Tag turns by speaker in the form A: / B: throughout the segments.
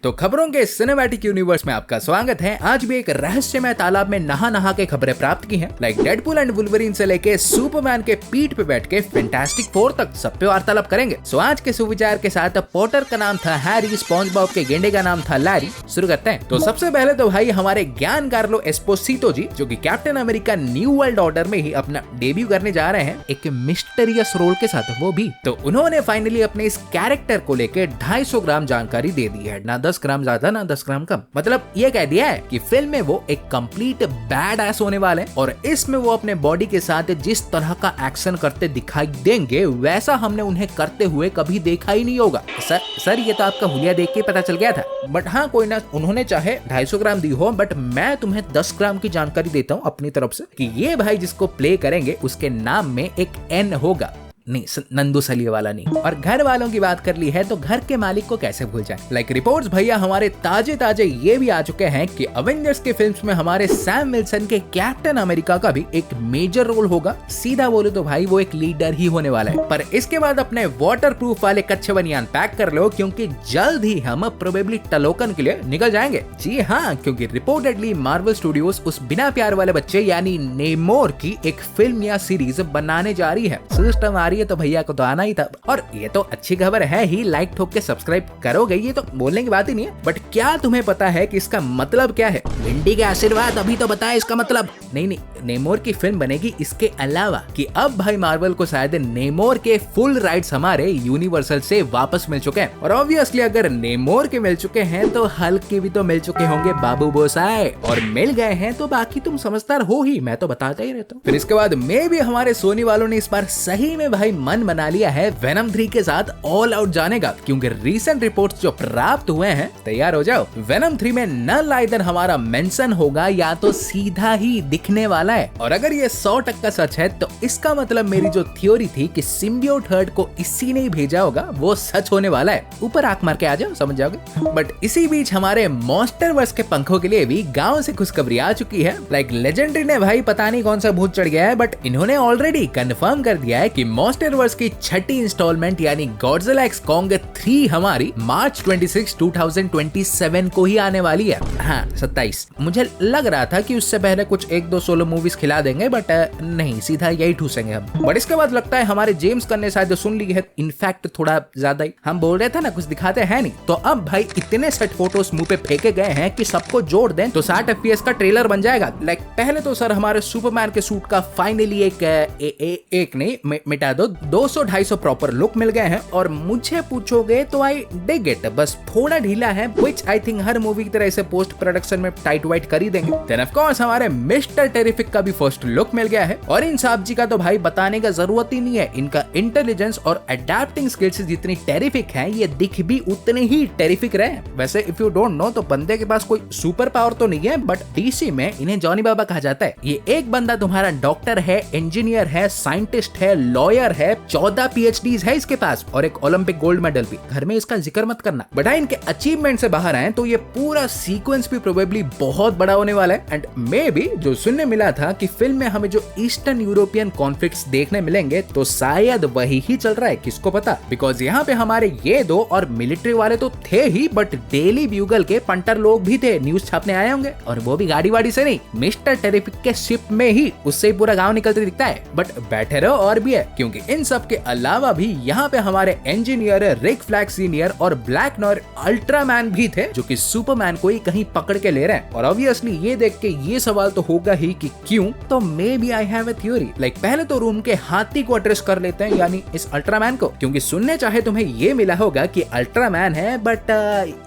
A: तो खबरों के सिनेमैटिक यूनिवर्स में आपका स्वागत है। आज भी एक रहस्यमय तालाब में नहा के खबरें प्राप्त की हैं। लाइक डेडपूल एंड वुल्वरीन से लेके सुपरमैन के पीठ पे बैठ के फैंटास्टिक फोर तक सब पे वार्तालाप करेंगे। सो आज के सुविचार के साथ पॉटर का नाम था हैरी, स्पॉन्ज बॉब के गेंडे का नाम था लैरी। शुरू करते हैं। तो सबसे पहले तो भाई हमारे गियानकार्लो एस्पोसितो जी, जो कि captain America new world order में ही अपना डेब्यू करने जा रहे हैं, एक मिस्टीरियस रोल के साथ, वो भी। तो उन्होंने फाइनली अपने इस कैरेक्टर को लेके 250 ग्राम जानकारी दे दी है। ना 10 ग्राम ज्यादा ना 10 ग्राम कम। मतलब ये कह दिया है कि फिल्म में वो एक कंप्लीट बैड एस होने वाले हैं और इसमें वो अपने बॉडी के साथ जिस तरह का एक्शन करते दिखाई देंगे वैसा हमने उन्हें करते हुए कभी देखा ही नहीं होगा। सर ये तो आपका हुलिया देख के पता चल गया था। बट हाँ कोई ना, उन्होंने चाहे 250 ग्राम दी हो, बट मैं तुम्हें 10 ग्राम की जानकारी देता हूँ अपनी तरफ से कि ये भाई जिसको प्ले करेंगे उसके नाम में एक एन होगा। नहीं, नंदू सलिए वाला नहीं। और घर वालों की बात कर ली है तो घर के मालिक को कैसे भूल जाए। लाइक रिपोर्ट्स भैया हमारे ताजे ये भी आ चुके हैं कि अवेंजर्स के फिल्म्स में हमारे सैम विल्सन के कैप्टन अमेरिका का भी एक मेजर रोल होगा। सीधा बोले तो भाई वो एक लीडर ही होने वाला है। पर इसके बाद अपने वाटरप्रूफ वाले कच्चे बनियान पैक कर लो, क्योंकि जल्द ही हम प्रोबेबली टलोकन के लिए निकल जाएंगे। जी हाँ, क्योंकि रिपोर्टेडली मार्वल स्टूडियोज उस बिना प्यार वाले बच्चे यानी नेमोर की एक फिल्म या सीरीज बनाने जा रही है। सिस्टम आ रही है तो भैया को तो आना ही था। और ये तो अच्छी खबर है ही, लाइक ठोक के सब्सक्राइब करोगे, ये तो बोलने की बात ही नहीं है। बट क्या तुम्हें पता है कि इसका मतलब क्या है? विंडी के आशीर्वाद अभी तो बताए इसका मतलब। नहीं, नेमोर की फिल्म बनेगी इसके अलावा कि अब भाई मार्वल को शायद नेमोर के फुल राइट्स हमारे यूनिवर्सल से वापस मिल चुके हैं। और ऑब्वियसली अगर नेमोर के मिल चुके हैं तो हल्क के भी तो मिल चुके होंगे बाबू बोसाए, और मिल गए हैं तो बाकी तुम समझदार हो ही, मैं तो बताता ही रहता हूँ। फिर इसके बाद में भी हमारे सोनी वालों ने इस बार सही में भाई मन बना लिया है वेनम 3 के साथ ऑल आउट जाने का, क्योंकि रीसेंट रिपोर्ट्स जो प्राप्त हुए हैं, तैयार हो जाओ। वेनम 3 में नल आइदर हमारा मेंशन होगा या तो सीधा ही दिखने वाला है। और अगर ये 100% सच है तो इसका मतलब मेरी जो थ्योरी थी कि सिम्बियोट हर्ट को इसी ने ही भेजा होगा वो सच होने वाला है। ऊपर आंख मार के आ जाओ, समझ जाओगे। बट इसी बीच हमारे मॉन्स्टरवर्स के पंखों के लिए भी गांव से खुशखबरी आ चुकी है। लाइक लेजेंडरी ने भाई पता नहीं कौन सा भूत चढ़ गया है, बट इन्होंने ऑलरेडी कंफर्म कर दिया है कि मॉन्स्टरवर्स की 6ठी इंस्टॉलमेंट यानी गॉडजिला एक्स कॉन्ग 3 हमारी मार्च 26, 2027 को ही आने वाली है। हाँ 27। मुझे लग रहा था कि उससे पहले कुछ 1-2 सोलो मूवीज खिला देंगे, बट नहीं, सीधा यही ठूसेंगे हम। बट इसके बाद लगता है हमारे जेम्स गन ने शायद सुन ली है, इनफैक्ट थोड़ा ज्यादा ही। हम बोल रहे थे ना कुछ दिखाते हैं नहीं, तो अब भाई इतने सेट फोटोज मुंह पे फेंके गए हैं कि सबको जोड़ दें तो 60 FPS का ट्रेलर बन जाएगा। लाइक पहले तो सर हमारे सुपरमैन के सूट का फाइनली एक नहीं मिटा दो 200-250 प्रॉपर लुक मिल गए हैं। और मुझे पूछोगे तो आई डिग इट, बस थोड़ा ढीला है, which I think her movie की तरह इसे पोस्ट प्रोडक्शन में टाइट वाइट कर ही देंगे। देन ऑफ कोर्स हमारे मिस्टर टेरिफिक का भी फर्स्ट लुक मिल गया है। और इन साहब जी का तो भाई बताने का जरूरत ही नहीं है, इनका इंटेलिजेंस और अडेप्टिंग स्किल्स जितनी टेरिफिक है, ये दिख भी उतने ही टेरिफिक रहे। वैसे इफ यू डोंट नो तो बंदे के पास कोई सुपर पावर तो नहीं है, बट डीसी में इन्हें जॉनी बाबा कहा जाता है। ये एक बंदा तुम्हारा डॉक्टर है, इंजीनियर है, साइंटिस्ट है, लॉयर है, 14 PhDs है इसके पास और एक ओलंपिक गोल्ड मेडल भी। घर में इसका जिक्र मत करना। बट इनके अचीवमेंट से बाहर आए तो ये पूरा सीक्वेंस भी प्रोबेबली बहुत बड़ा होने वाला है। एंड मे बी जो सुनने मिला था कि फिल्म में हमें जो ईस्टर्न यूरोपियन कॉन्फ्लिक्ट्स देखने मिलेंगे तो शायद वही ही चल रहा है, किसको पता। बिकॉज यहाँ पे हमारे ये दो और मिलिट्री वाले तो थे ही, बट डेली ब्यूगल के पंटर लोग भी थे, न्यूज छापने आए होंगे, और वो भी गाड़ी वाड़ी से नहीं, मिस्टर टेरिफिक के शिप में ही। उससे ही पूरा गाँव निकलते दिखता है। बट बैठे रहो और भी है, क्योंकि इन सब के अलावा भी यहाँ पे हमारे इंजीनियर रिक फ्लैग सीनियर और ब्लैक नॉयर अल्ट्रामैन भी थे, जो कि सुपरमैन को ही कहीं पकड़ के ले रहे हैं। और ऑब्वियसली ये देख के ये सवाल तो होगा ही कि क्यों। तो maybe I have a theory. Like पहले तो रूम के हाथी को एड्रेस कर लेते हैं, यानी इस अल्ट्रामैन को, क्योंकि सुनने चाहे तुम्हें ये मिला होगा कि अल्ट्रामैन है, बट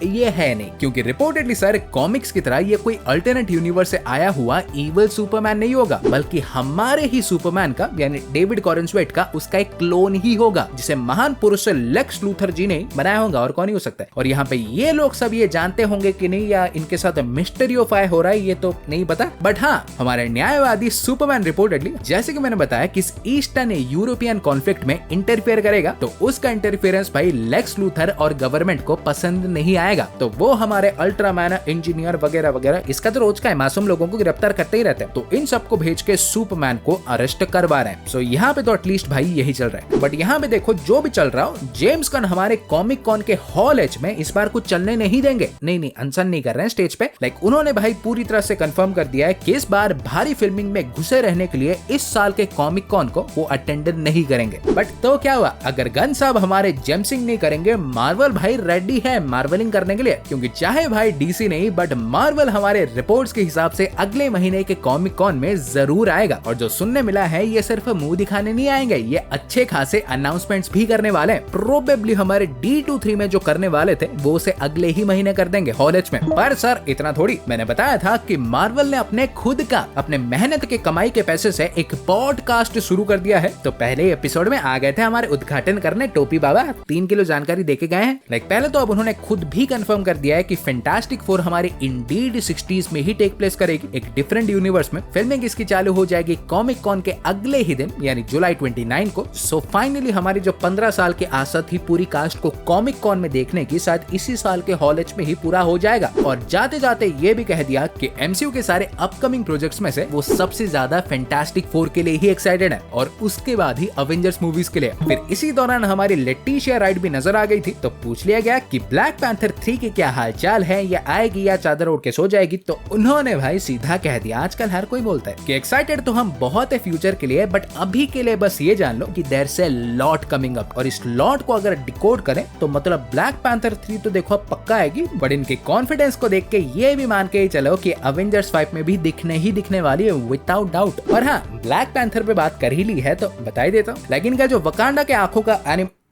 A: ये है नहीं। क्योंकि रिपोर्टेडली सर कॉमिक्स की तरह ये कोई अल्टरनेट यूनिवर्स से आया हुआ इविल सुपरमैन नहीं होगा, बल्कि हमारे ही सुपरमैन का यानी डेविड कॉरेंस्वेट का उसका एक क्लोन ही होगा, जिसे महान पुरुष लेक्स लूथर जी ने बनाया होगा, और कौन ही हो सकता है। और यहाँ पे ये लोग सब ये जानते होंगे कि नहीं, या इनके साथ मिस्ट्री ऑफ आई हो रहा है, ये तो नहीं पता। बट हाँ हमारे न्यायवादी सुपरमैन रिपोर्टेडली, जैसे कि मैंने बताया, कि इस ईस्टर्न यूरोपियन कॉन्फ्लिक्ट में इंटरफेयर करेगा, तो उसका इंटरफेरेंस भाई लेक्स लूथर और गवर्नमेंट को पसंद नहीं आएगा। तो वो हमारे अल्ट्रामैन, इंजीनियर वगैरह वगैरह, इसका तो रोज का है, मासूम लोगों को गिरफ्तार करते ही रहते हैं। तो इन सबको भेज के सुपरमैन को अरेस्ट करवा रहे हैं। सो यहाँ पे तो एटलीस्ट भाई भी यही चल रहा है। बट यहाँ पे देखो जो भी चल रहा हो, जेम्स गन हमारे कॉमिक कॉन के हॉल एच में इस बार कुछ चलने नहीं देंगे। नहीं अनशन नहीं कर रहे हैं स्टेज पे। लाइक उन्होंने भाई पूरी तरह से कंफर्म कर दिया है कि इस बार भारी फिल्मिंग में घुसे रहने के लिए इस साल के कॉमिक कॉन को वो अटेंड नहीं करेंगे। बट तो क्या हुआ, अगर गन साहब हमारे जेम्सिंग नहीं करेंगे, मार्वल भाई रेडी है मार्वलिंग करने के लिए। क्योंकि चाहे भाई डीसी नहीं बट मार्वल हमारे रिपोर्ट्स के हिसाब से अगले महीने के कॉमिक कॉन में जरूर आएगा। और जो सुनने मिला है ये सिर्फ मुंह दिखाने नहीं आएंगे, ये अच्छे खासे अनाउंसमेंट्स भी करने वाले हैं। प्रोबेबली हमारे D23 में जो करने वाले थे वो उसे अगले ही महीने कर देंगे हॉल एच में। पर सर इतना थोड़ी, मैंने बताया था कि मार्वल ने अपने खुद का अपने मेहनत के कमाई के पैसे से एक पॉडकास्ट शुरू कर दिया है। तो पहले एपिसोड में आ गए थे हमारे उद्घाटन करने टोपी बाबा, 3 किलो जानकारी देके गए हैं। लाइक पहले तो अब उन्होंने खुद भी कंफर्म कर दिया है कि फैंटास्टिक फोर हमारी इंडीड 60s में ही टेक प्लेस करेगी, एक डिफरेंट यूनिवर्स में। फिल्मिंग इसकी चालू हो जाएगी कॉमिक कॉन के अगले ही दिन यानी जुलाई 29 को। सो फाइनली हमारी जो 15 साल की आशा थी पूरी कास्ट को कॉमिक कॉन में देखने की, शायद इसी साल के हॉल एच में ही पूरा हो जाएगा। और जाते जाते ये भी कह दिया कि MCU के सारे अपकमिंग प्रोजेक्ट्स में से वो सबसे ज्यादा फैंटास्टिक फोर के लिए ही एक्साइटेड है और उसके बाद ही अवेंजर्स मूवीज के लिए। फिर इसी दौरान हमारी लेटिशिया राइट भी नजर आ गई थी। तो पूछ लिया गया कि ब्लैक पैंथर 3 के क्या हालचाल है, या आएगी या चादर ओढ़ के सो जाएगी। तो उन्होंने भाई सीधा कह दिया, आजकल हर कोई बोलता है कि एक्साइटेड तो हम बहुत है फ्यूचर के लिए, बट अभी के लिए बस ये जान लो कि देयर से लॉट कमिंग अप। और इस लॉट को अगर डिकोड करें तो मतलब ब्लैक पैंथर 3 तो देखो अब पक्का आएगी, बट इनके कॉन्फिडेंस को देख के ये भी मान के ही चलो कि अवेंजर्स 5 में भी दिखने वाली है विदाउट डाउट। और हाँ, ब्लैक पैंथर पे बात कर ही ली है तो बता ही देता हूँ। लेकिन इनका जो वकांडा के आंखों का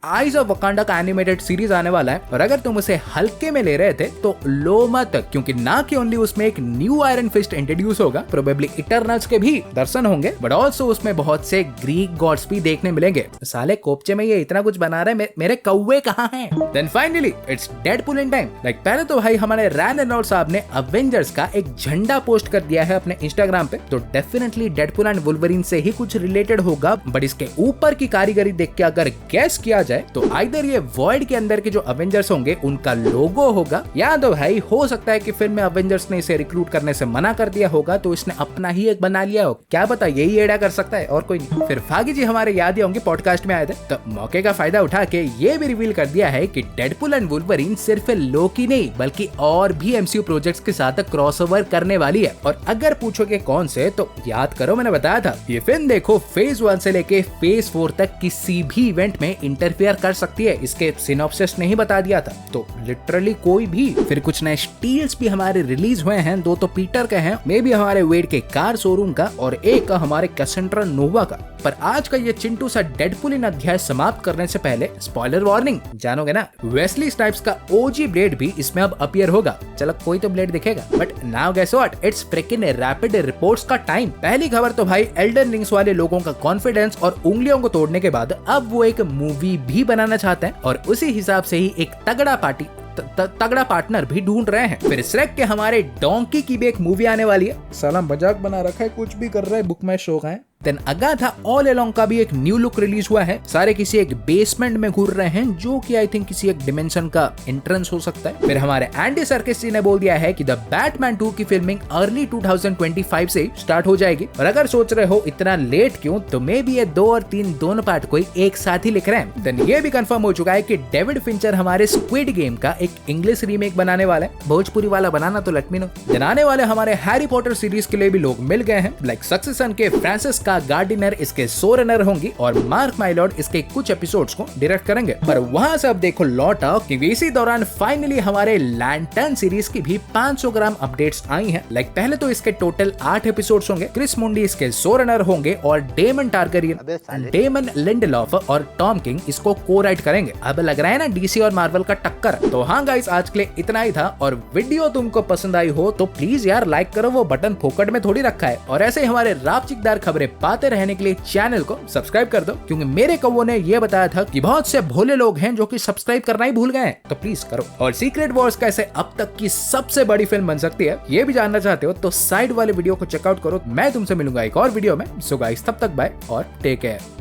A: आइज ऑफ वकांडा का एनिमेटेड सीरीज आने वाला है। और अगर तुम उसे हल्के में ले रहे थे तो लो मत, क्योंकि ना कि ओनली उसमें एक न्यू आयरन फिस्ट इंट्रोड्यूस होगा, प्रोबेबली इटर्नल्स के भी दर्शन होंगे, बट ऑल्सो उसमें बहुत से ग्रीक गॉड्स भी देखने मिलेंगे। साले कोपचे में ये इतना कुछ बना रहे, मेरे कौवे कहाँ हैं? Then finally it's Deadpool in time. Like पहले तो भाई हमारे रैन रेनॉल्ड्स साहब ने अवेंजर्स का एक झंडा पोस्ट कर दिया है अपने इंस्टाग्राम पे। तो डेफिनेटली डेडपूल एंड वुल्वरीन से ही कुछ रिलेटेड होगा, बट इसके ऊपर की कारीगरी देख के अगर गैस किया तो आइदर ये वॉइड के अंदर के जो अवेंजर्स होंगे उनका लोगो होगा, या तो भाई हो सकता है कि फिल्म में अवेंजर्स ने इसे रिक्रूट करने से मना कर दिया होगा तो इसने अपना ही एक बना लिया हो। क्या पता यही एड़ा कर सकता है और कोई नहीं। फिर फागी जी हमारे याद ही होंगे पॉडकास्ट में आए थे, तो मौके का फायदा उठा के ये भी रिवील कर दिया है कि डेडपूल एंड वुल्वरीन सिर्फ लोकी नहीं बल्कि और भी MCU प्रोजेक्ट्स के साथ क्रॉसओवर करने वाली है। और अगर पूछोगे कौन से, तो याद करो मैंने बताया था ये फिल्म देखो फेज 1 से लेके फेज 4 तक किसी भी इवेंट में इंटरफेयर कर सकती है। इसके सिनॉप्सिस नहीं बता दिया था, तो लिटरली कोई भी। फिर कुछ नए स्टील्स भी हमारे रिलीज हुए हैं, 2 तो पीटर के हैं, मे भी हमारे वेड के कार शोरूम का और एक हमारे कैसेंड्रा नोवा का। पर आज का ये चिंटू सा डेडपूल इन अध्याय समाप्त करने से पहले स्पॉइलर वार्निंग, जानोगे ना वेस्ली स्नाइप्स का OG ब्लेड भी इसमें अब अपीयर होगा। चलो कोई तो ब्लेड दिखेगा, but now guess what, it's freaking rapid reports का टाइम। पहली खबर तो भाई एल्डन रिंग्स वाले लोगों का कॉन्फिडेंस और उंगलियों को तोड़ने के बाद अब वो एक मूवी भी बनाना चाहते हैं और उसी हिसाब से ही एक तगड़ा पार्टनर भी ढूंढ रहे हैं। फिर श्रेक के हमारे डोंकी की भी एक मूवी आने वाली है। साला मजाक बना रखा है, कुछ भी कर रहा है, बुक में शो का है। देन अगाथा ऑल अलोंग का भी एक न्यू लुक रिलीज हुआ है। सारे किसी एक बेसमेंट में घूर रहे हैं जो कि आई थिंक किसी एक डिमेंशन का एंट्रेंस हो सकता है। फिर हमारे एंडी सर्किस जी ने बोल दिया है कि द बैटमैन 2 की फिल्मिंग अर्ली 2025 से स्टार्ट हो जाएगी। और अगर सोच रहे हो इतना लेट क्यों, तो मे बी ये 2 और 3 दोनों पार्ट को एक साथ ही लिख रहे हैं। देन ये भी कंफर्म हो चुका है कि डेविड फिंचर हमारे स्क्विड गेम का एक इंग्लिश रीमेक बनाने वाले हैं। भोजपुरी वाला बनाना तो लेट मी नो। देन आने वाले हमारे हैरी पॉटर सीरीज के लिए भी लोग मिल गए हैं। लाइक सक्सेशन के फ्रांसिस गार्डिनर इसके शो रनर होंगी और मार्क माइलॉर्ड इसके कुछ एपिसोड्स को डायरेक्ट करेंगे। पर वहां से अब देखो लौट आओ कि इसी दौरान फाइनली हमारे लैंटर्न सीरीज की भी 500 ग्राम अपडेट्स आई हैं। लाइक पहले तो इसके टोटल 8 एपिसोड्स होंगे। क्रिस मुंडी इसके शो रनर होंगे और डेमन टारगेरियन, डेमन लिंडलॉफ और टॉम किंग इसको को राइट करेंगे। अब लग रहा है ना डीसी और मार्वल का टक्कर। तो हाँ गाइस, आज के लिए इतना ही था। और वीडियो तुमको पसंद आई हो तो प्लीज यार लाइक करो, वो बटन फोकट में थोड़ी रखा है। और ऐसे ही हमारे रापचिकदार खबरें पाते रहने के लिए चैनल को सब्सक्राइब कर दो, क्योंकि मेरे कौवों ने ये बताया था कि बहुत से भोले लोग हैं जो कि सब्सक्राइब करना ही भूल गए हैं। तो प्लीज करो। और सीक्रेट वॉर्स कैसे अब तक की सबसे बड़ी फिल्म बन सकती है ये भी जानना चाहते हो तो साइड वाले वीडियो को चेकआउट करो। मैं तुमसे मिलूंगा एक और वीडियो में। सो गाइस, तब तक बाय और टेक केयर।